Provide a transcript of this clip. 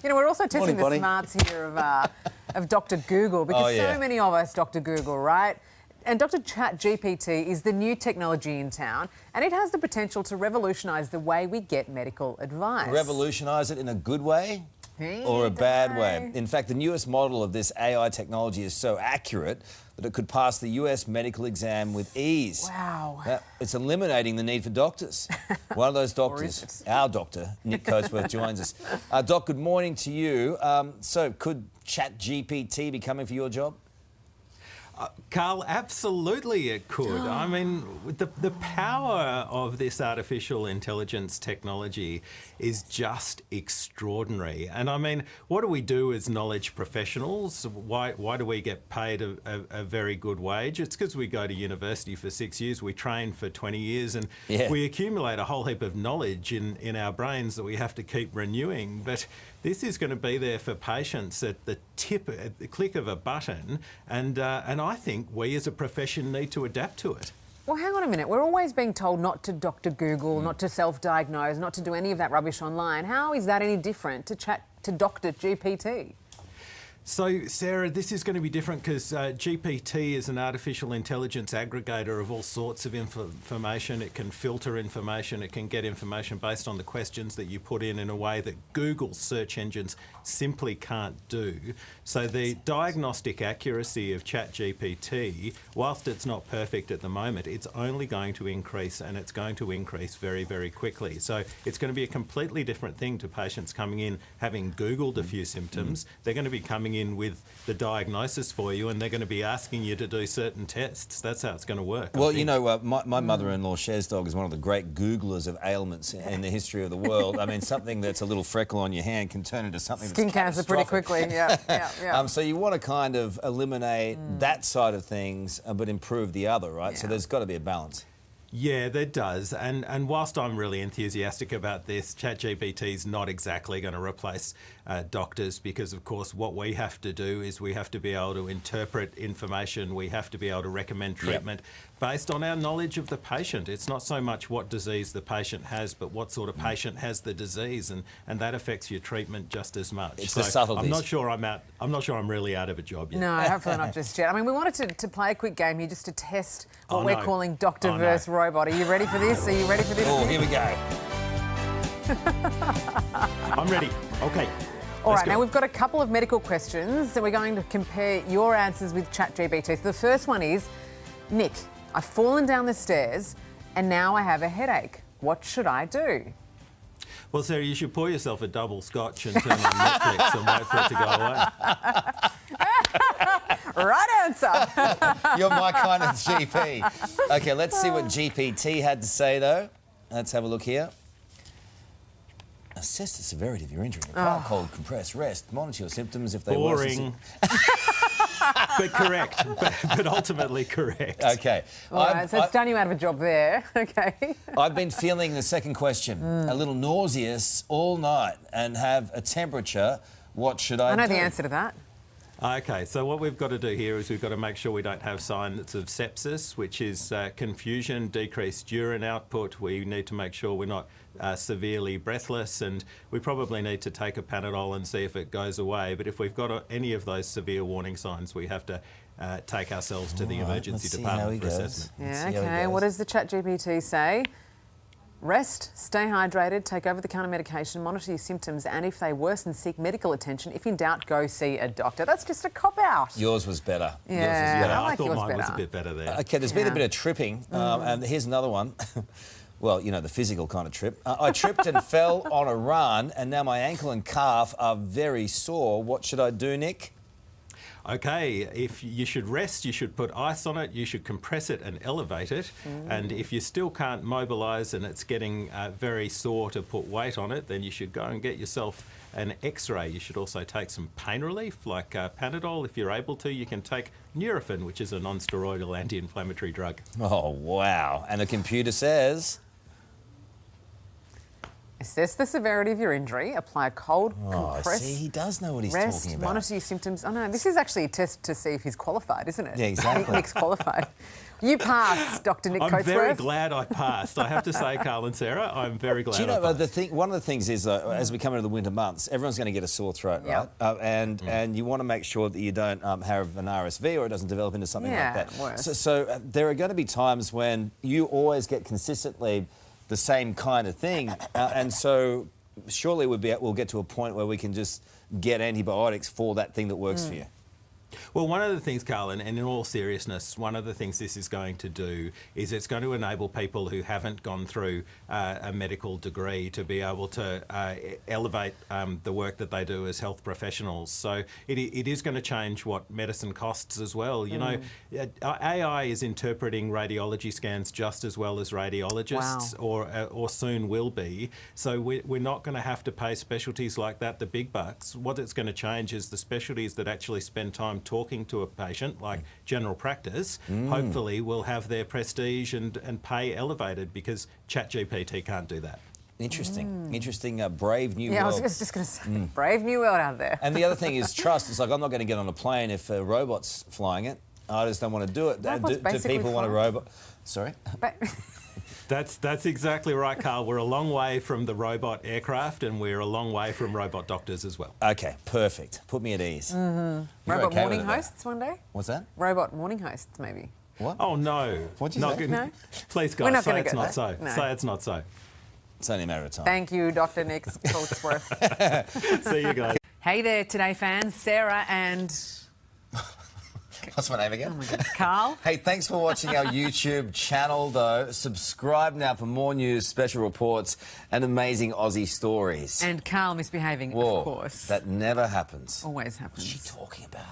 You know, we're also testing the Bonnie. smarts here of Dr Google, because so many of us Dr Google, right? And Dr Chat GPT is the new technology in town, and it has the potential to revolutionise the way we get medical advice. Revolutionise it in a good way or a bad way? In fact, the newest model of this AI technology is so accurate that it could pass the US medical exam with ease. Wow. It's eliminating the need for doctors. One of those doctors, our doctor, Nick Coatsworth, joins us. Doc, good morning to you. So could Chat GPT be coming for your job? Carl, absolutely it could. I mean, the power of this artificial intelligence technology is just extraordinary. And I mean, what do we do as knowledge professionals? Why do we get paid a very good wage? It's because we go to university for 6 years, we train for 20 years, and we accumulate a whole heap of knowledge in our brains that we have to keep renewing. But this is going to be there for patients at the click of a button, and I think we as a profession need to adapt to it. Well, hang on a minute. We're always being told not to Dr Google, not to self-diagnose, not to do any of that rubbish online. How is that any different to Dr GPT? So, Sarah, this is going to be different because GPT is an artificial intelligence aggregator of all sorts of information. It can filter information. It can get information based on the questions that you put in a way that Google search engines simply can't do. So the diagnostic accuracy of Chat GPT, whilst it's not perfect at the moment, it's only going to increase, and it's going to increase very, very quickly. So it's going to be a completely different thing to patients coming in having Googled a few symptoms. They're going to be coming in with the diagnosis for you, and they're going to be asking you to do certain tests. That's how it's going to work. Well, you know, my mother-in-law, Cher's dog, is one of the great Googlers of ailments in the history of the world. I mean, something that's a little freckle on your hand can turn into something Skin cancer pretty quickly, yeah. So you want to kind of eliminate that side of things, but improve the other, right? So there's got to be a balance. Yeah, there does. And whilst I'm really enthusiastic about this, ChatGPT is not exactly going to replace doctors, because, of course, what we have to do is we have to be able to interpret information. We have to be able to recommend treatment based on our knowledge of the patient. It's not so much what disease the patient has, but what sort of patient has the disease, and that affects your treatment just as much. It's the subtleties. I'm not sure I'm really out of a job yet. No, hopefully not just yet. I mean, we wanted to play a quick game here just to test what we're calling Doctor versus Robot. Are you ready for this? Are you ready for this? Oh, here we go. I'm ready. Okay. All right, now we've got a couple of medical questions, so we're going to compare your answers with ChatGPT. So the first one is, Nick, I've fallen down the stairs and now I have a headache. What should I do? Well, Sarah, you should pour yourself a double scotch and turn on Netflix and wait for it to go away. Right answer. You're my kind of GP. OK, let's see what GPT had to say, though. Let's have a look here. Assess the severity of your injury. Apply cold, compress, rest, monitor your symptoms if they Boring. But correct, but ultimately correct. OK. All right, so it's done you out of a job there. OK. I've been feeling the second question, a little nauseous all night and have a temperature. What should I do? I know the answer to that. OK, so what we've got to do here is we've got to make sure we don't have signs of sepsis, which is confusion, decreased urine output. We need to make sure we're not severely breathless, and we probably need to take a Panadol and see if it goes away. But if we've got any of those severe warning signs, we have to take ourselves to the emergency department for assessment. Yeah, OK. What does the ChatGPT say? Rest, stay hydrated, take over-the-counter medication, monitor your symptoms, and if they worsen, seek medical attention. If in doubt, go see a doctor. That's just a cop-out. Yours was better. Yeah, I thought mine was a bit better there. OK, there's been a bit of tripping, and here's another one. Well, you know, the physical kind of trip. I tripped and fell on a run, and now my ankle and calf are very sore. What should I do, Nick? OK, if you should rest, you should put ice on it, you should compress it and elevate it. And if you still can't mobilise and it's getting very sore to put weight on it, then you should go and get yourself an X-ray. You should also take some pain relief, like Panadol. If you're able to, you can take Nurofen, which is a non-steroidal anti-inflammatory drug. Oh, wow. And the computer says? Assess the severity of your injury. Apply a cold Oh, compress. see, he does know what he's Rest, talking about. monitor your symptoms. Oh, no, this is actually a test to see if he's qualified, isn't it? Yeah, exactly. Nick's qualified. You passed, Dr Nick Coatsworth. I'm very glad I passed. I have to say, Carl and Sarah, I'm very glad. Do you know, I passed. one of the things is, as we come into the winter months, everyone's going to get a sore throat, right? Yep. And you want to make sure that you don't have an RSV or it doesn't develop into something like that. Worse. So there are going to be times when you always get consistently the same kind of thing, and so surely we'll get to a point where we can just get antibiotics for that thing that works for you. Well, one of the things, Carl, and in all seriousness, one of the things this is going to do is it's going to enable people who haven't gone through a medical degree to be able to elevate the work that they do as health professionals. So it is going to change what medicine costs as well. You know, AI is interpreting radiology scans just as well as radiologists, or soon will be. So we're not going to have to pay specialties like that the big bucks. What it's going to change is the specialties that actually spend time talking to a patient, like general practice, hopefully will have their prestige and pay elevated, because Chat GPT can't do that. Interesting. Brave new world. Yeah, I was just going to say, brave new world out there. And the other thing is trust. It's like, I'm not going to get on a plane if a robot's flying it. I just don't want to do it. Do people want a robot? Sorry? That's exactly right, Carl. We're a long way from the robot aircraft, and we're a long way from robot doctors as well. Okay, perfect. Put me at ease. Robot morning hosts one day? What's that? Robot morning hosts, maybe. What? Oh, no. What'd you say? Good. No? Please, We're guys, not say gonna it's go not there. so. No. Say it's not so. It's only a matter of time. Thank you, Dr Nick Coatsworth. See you guys. Hey there, Today fans. Sarah and What's my name again? oh my God, Carl. Hey, thanks for watching our YouTube channel, though. Subscribe now for more news, special reports, and amazing Aussie stories. And Carl misbehaving, Whoa, of course. that never happens. Always happens. What's she talking about?